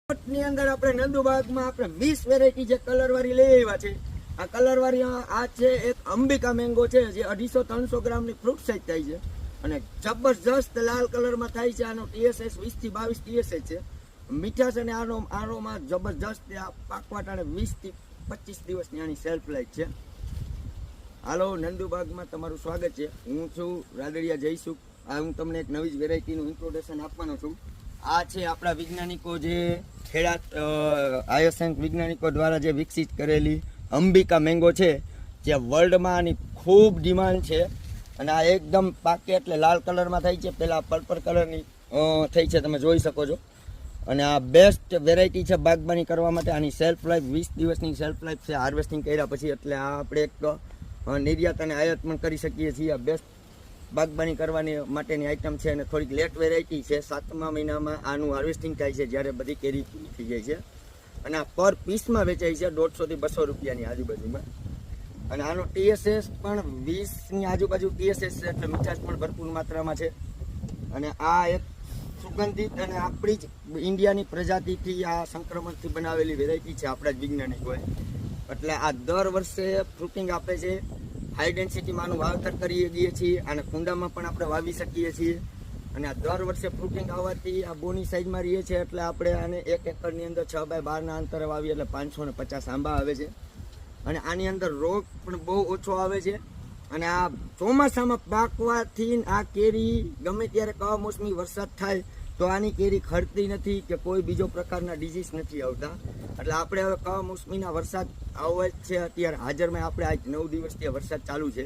ની અંદર આપણે નંદુબાગમાં આપણે 20 વેરાયટી જે કલર વાળી લઈ આવ્યા છે. આ કલર વાળી આ છે એક અંબિકા મેંગો છે જે 250-300 ગ્રામની ફ્રૂટ સાઈઝ થાય છે અને જબરજસ્ત લાલ કલરમાં થાય છે. આનો TSS 20 થી 22 TSS છે. મીઠાશ અને આરોમાં જબરજસ્ત પાકવા ટાણે 20 થી 25 દિવસની આની સેલ્ફ લાઈફ છે. હાલો, નંદુબાગમાં તમારું સ્વાગત છે. હું છું રાદડિયા જયસુખ. હું તમને એક નવી જ વેરાયટીનું ઇન્ટ્રોડક્શન આપવાનો છું. આ છે આપણા વૈજ્ઞાનિકો જે ખેડા આયોસન વૈજ્ઞાનિકો દ્વારા જે વિકસિત કરેલી અંબિકા મેંગો છે, જે વર્લ્ડમાં આની ખૂબ ડિમાન્ડ છે. અને આ એકદમ પાકે એટલે લાલ કલરમાં થાય છે, પહેલાં પર્પલ કલરની થઈ છે, તમે જોઈ શકો છો. અને આ બેસ્ટ વેરાયટી છે બાગબાની કરવા માટે. આની સેલ્ફ લાઈફ 20 દિવસની સેલ્ફ લાઈફ છે હાર્વેસ્ટિંગ કર્યા પછી. એટલે આ આપણે એક નિર્યાત અને આયાત પણ કરી શકીએ છીએ. આ બેસ્ટ બાગબાની કરવાની માટેની આઈટમ છે અને થોડીક લેટ વેરાયટી છે. 7મા મહિનામાં આનું હાર્વેસ્ટિંગ થાય છે જ્યારે બધી કેરી થઈ જાય છે. અને આ પર પીસમાં વેચાય છે 150 થી 200 રૂપિયાની આજુબાજુમાં. અને આનો TSS પણ 20ની આજુબાજુ TSS છે, એટલે મીઠાશ પણ ભરપૂર માત્રામાં છે. અને આ એક સુગંધિત અને આપણી જ ઇન્ડિયાની પ્રજાતિથી આ સંક્રમણથી બનાવેલી વેરાયટી છે આપણા જ વૈજ્ઞાનિકોએ. એટલે આ દર વર્ષે ફ્રૂટિંગ આપે છે. હાઈ ડેન્સિટીમાં આનું વાવેતર કરીએ છીએ અને કુંડામાં પણ આપણે વાવી શકીએ છીએ. અને આ દર વર્ષે ફ્રૂટિંગ આવવાથી આ બોની સાઈઝમાં રહીએ છીએ. એટલે આપણે આને 1 એકરની અંદર 6x12 અંતરે વાવીએ એટલે 550 આંબા આવે છે. અને આની અંદર રોગ પણ બહુ ઓછો આવે છે. અને આ ચોમાસામાં પાકવાથી આ કેરી ગમે ત્યારે કમોસમી વરસાદ થાય તો આની કેરી ખરતી નથી કે કોઈ બીજો પ્રકારના ડિઝીઝ નથી આવતા. એટલે આપણે હવે કમોસમીના વરસાદ આવે છે અત્યારે હાજરમાં. આપણે આજ 9 દિવસથી વરસાદ ચાલુ છે.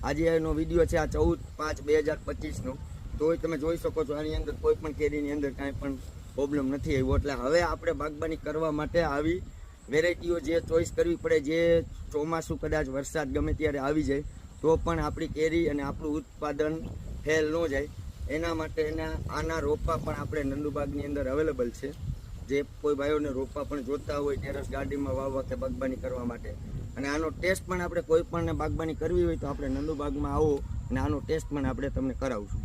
આજે એનો વિડીયો છે આ 14/5/2025નો. તોય તમે જોઈ શકો છો આની અંદર કોઈ પણ કેરીની અંદર કાંઈ પણ પ્રોબ્લેમ નથી આવ્યો. એટલે હવે આપણે બાગબાની કરવા માટે આવી વેરાયટીઓ જે ચોઈસ કરવી પડે, જે ચોમાસું કદાચ વરસાદ ગમે ત્યારે આવી જાય તો પણ આપણી કેરી અને આપણું ઉત્પાદન ફેલ ન જાય, એના માટે આના રોપા પણ આપણે નંદુબાગની અંદર અવેલેબલ છે. જે કોઈ ભાઈઓને રોપા પણ જોતા હોય ટેરેસ ગાર્ડનમાં વાવવા કે બાગબાની કરવા માટે. અને આનો ટેસ્ટ પણ આપણે કોઈ પણને બાગબાની કરવી હોય તો આપણે નંદુબાગમાં આવો અને આનો ટેસ્ટ પણ આપણે તમને કરાવશું.